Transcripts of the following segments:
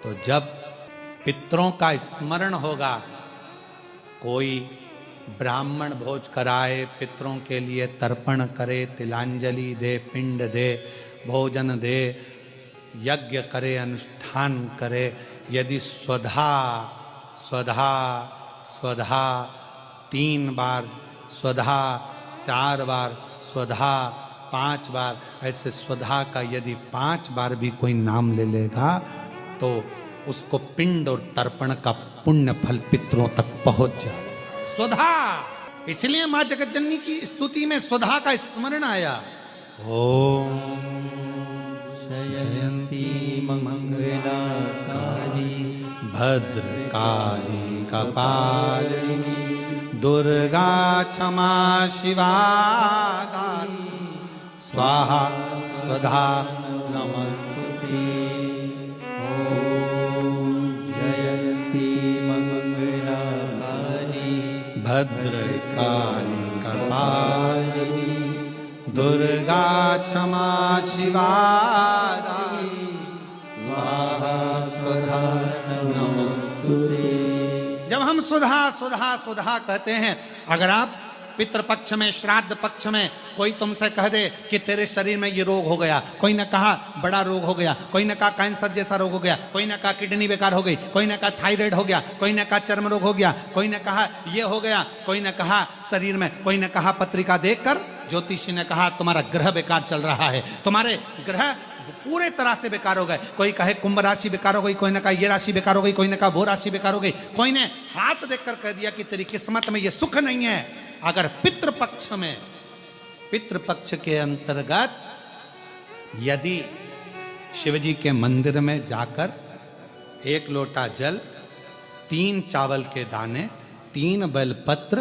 तो जब पितरों का स्मरण होगा, कोई ब्राह्मण भोज कराए, पितरों के लिए तर्पण करे, तिलांजलि दे, पिंड दे, भोजन दे, यज्ञ करे, अनुष्ठान करे, यदि स्वधा स्वधा स्वधा 3 बार, स्वधा 4 बार, स्वधा 5 बार, ऐसे स्वधा का यदि 5 बार भी कोई नाम ले लेगा तो उसको पिंड और तर्पण का पुण्य फल पितरों तक पहुंच जाए। स्वधा, इसलिए मां जगतजननी की स्तुति में स्वधा का स्मरण आया। ओम जयंती मंगला काली भद्रकाली कपालिनी दुर्गा क्षमा शिवा दानी स्वाहा स्वधा नमस्तुते। ओम जयंती मंगला काली भद्रकाली कपालिनी दुर्गा क्षमा शिवा दानी स्वाहा स्वधा नमस्तुते। जब हम सुधा सुधा सुधा कहते हैं, अगर आप पितृपक्ष में, श्राद्ध पक्ष में कोई तुमसे कह दे कि तेरे शरीर में ये रोग हो गया, कोई ने कहा बड़ा रोग हो गया, कोई ने कहा कैंसर जैसा रोग हो गया, कोई ने कहा किडनी बेकार हो गई, कोई ने कहा थायराइड हो गया, कोई ने कहा चर्म रोग हो गया, कोई ने कहा ये हो गया, कोई ने कहा शरीर में, कोई ने कहा पत्रिका देखकर ज्योतिषी ने कहा तुम्हारा ग्रह बेकार चल रहा है, तुम्हारे ग्रह पूरे तरह से बेकार हो गए। कोई कहे कुंभ राशि बेकार हो गई, कोई ने कहा ये राशि बेकार हो गई, कोई ने कहा वो राशि बेकार हो गई, कोई ने हाथ देखकर कह दिया कि तेरी किस्मत में ये सुख नहीं है। अगर पितृपक्ष में, पितृपक्ष के अंतर्गत यदि शिवजी के मंदिर में जाकर 1 लोटा जल, 3 चावल के दाने, 3 बेलपत्र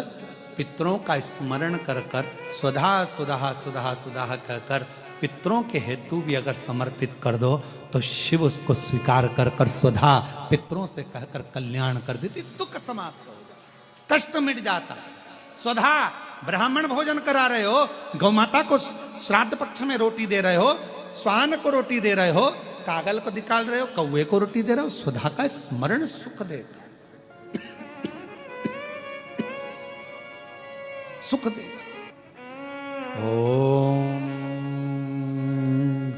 पितरों का स्मरण कर कर स्वधा सुधा सुधा सुधा कहकर पितरों के हेतु भी अगर समर्पित कर दो तो शिव उसको स्वीकार कर कर स्वधा पितरों से कहकर कल्याण कर देती, दुख समाप्त हो जाता, कष्ट मिट जाता। स्वधा ब्राह्मण भोजन करा रहे हो, गौमाता को श्राद्ध पक्ष में रोटी दे रहे हो, स्वान को रोटी दे रहे हो, कागल को निकाल रहे हो, कौवे को रोटी दे रहे हो, स्वधा का स्मरण सुख देता, सुख देगा। ओम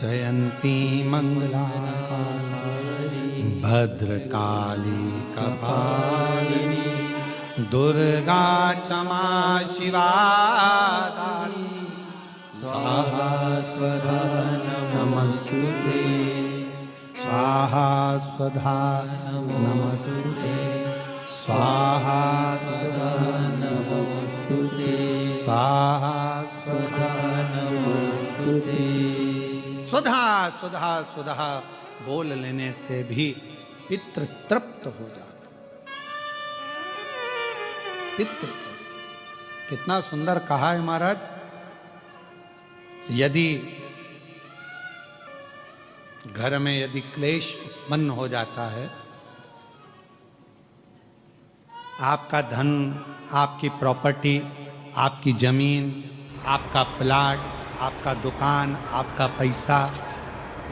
जयंती मंगला काली भद्रकाली कपालिनी दुर्गा क्षमा शिवा दानी स्वाहा स्वधा नमस्तुते। स्वाहा स्वधा नमस्तुते। स्वाहा स्वधा नमस्तुते। स्वाहा स्वधा नमस्तुते। स्वधा स्वधा स्वधा बोल लेने से भी पितृ तृप्त हो जाता। पितृ तृप्त, कितना सुंदर कहा है महाराज। यदि घर में यदि क्लेश उत्पन्न हो जाता है, आपका धन, आपकी प्रॉपर्टी, आपकी जमीन, आपका प्लाट, आपका दुकान, आपका पैसा,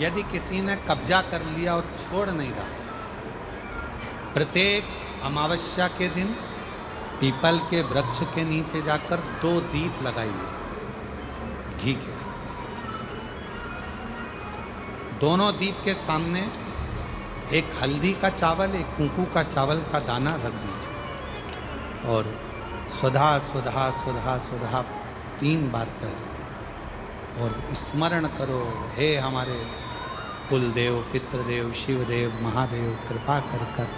यदि किसी ने कब्जा कर लिया और छोड़ नहीं रहा, प्रत्येक अमावस्या के दिन पीपल के वृक्ष के नीचे जाकर 2 दीप लगाइए घी के। दोनों दीप के सामने एक हल्दी का चावल, एक कुंकू का चावल का दाना रख दीजिए और स्वधा स्वधा स्वधा स्वधा 3 बार कह दो और स्मरण करो, हे हमारे कुलदेव, पितृदेव, शिवदेव, महादेव, कृपा कर कर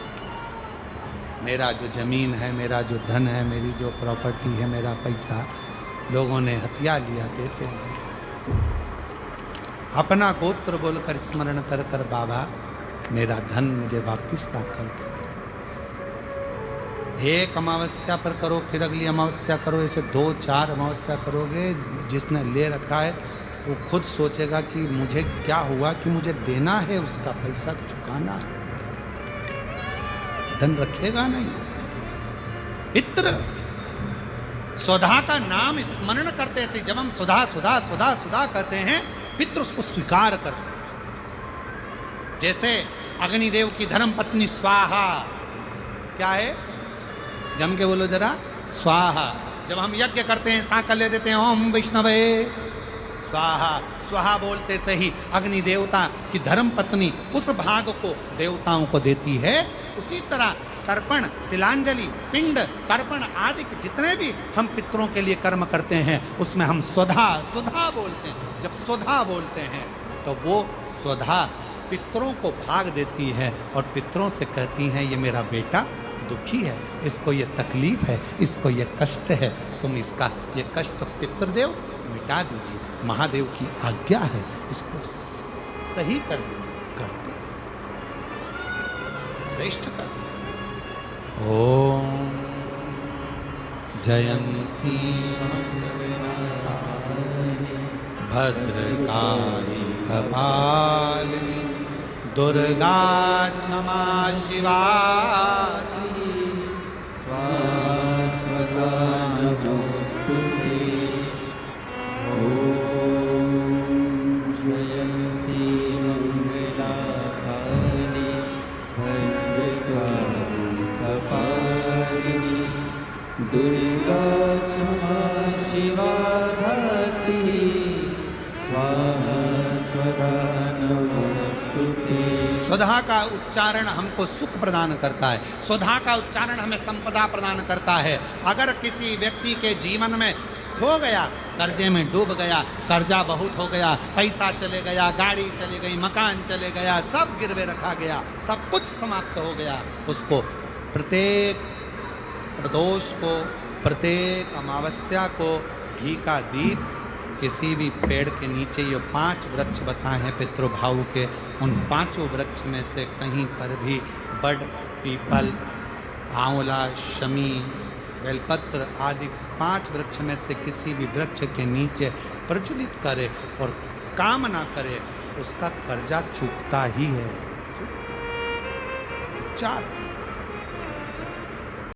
मेरा जो जमीन है, मेरा जो धन है, मेरी जो प्रॉपर्टी है, मेरा पैसा लोगों ने हथिया लिया, देते नहीं। अपना गोत्र बोलकर स्मरण कर कर बाबा मेरा धन मुझे वापिस ला कर दो। एक अमावस्या पर करो, फिर अगली अमावस्या करो, ऐसे 2-4 अमावस्या करोगे। जिसने ले रखा है वो खुद सोचेगा कि मुझे क्या हुआ, कि मुझे देना है, उसका पैसा चुकाना है, धन रखेगा नहीं। पितृ स्वधा का नाम स्मरण करते से जब हम सुधा सुधा सुधा सुधा कहते हैं, पितृ उसको स्वीकार करते हैं। जैसे अग्निदेव की धर्म पत्नी स्वाहा, क्या है? जम के बोलो जरा, स्वाहा। जब हम यज्ञ करते हैं सांकल ले देते हैं, ओम वैष्णवे स्वाहा। स्वाहा बोलते से ही अग्नि देवता की धर्म पत्नी उस भाग को देवताओं को देती है। उसी तरह तर्पण, तिलांजलि, पिंड, तर्पण आदि जितने भी हम पितरों के लिए कर्म करते हैं उसमें हम स्वधा स्वधा बोलते हैं। जब स्वधा बोलते हैं तो वो स्वधा पितरों को भाग देती है और पितरों से कहती हैं ये मेरा बेटा दुखी है, इसको ये तकलीफ है, इसको ये कष्ट है, तुम इसका ये कष्ट पितृदेव मिटा दीजिए, महादेव की आज्ञा है, इसको सही कर दीजिए। करते हैं, श्रेष्ठ करते हैं। ओम जयंती भद्रकाली कपालिनी दुर्गा क्षमा शिवा स्वाहा नमोस्तुते। ओम जयंती मंगलाकाली भद्रकाली कपालिनी दुर्गा क्षमा शिवा धात्री स्वाहा स्वधा नमोस्तुते। स्वधा का उच्चारण हमको सुख प्रदान करता है, स्वधा का उच्चारण हमें संपदा प्रदान करता है। अगर किसी व्यक्ति के जीवन में खो गया, कर्जे में डूब गया, कर्जा बहुत हो गया, पैसा चले गया, गाड़ी चली गई, मकान चले गया, सब गिरवे रखा गया, सब कुछ समाप्त हो गया, उसको प्रत्येक प्रदोष को, प्रत्येक अमावस्या को घी का दीप किसी भी पेड़ के नीचे, ये 5 वृक्ष बताए हैं पितृभाव के, उन 5 वृक्ष में से कहीं पर भी बड़, पीपल, आंवला, शमी, बेलपत्र आदि 5 वृक्ष में से किसी भी वृक्ष के नीचे प्रज्वलित करे और काम ना करे, उसका कर्जा चूकता ही है। 4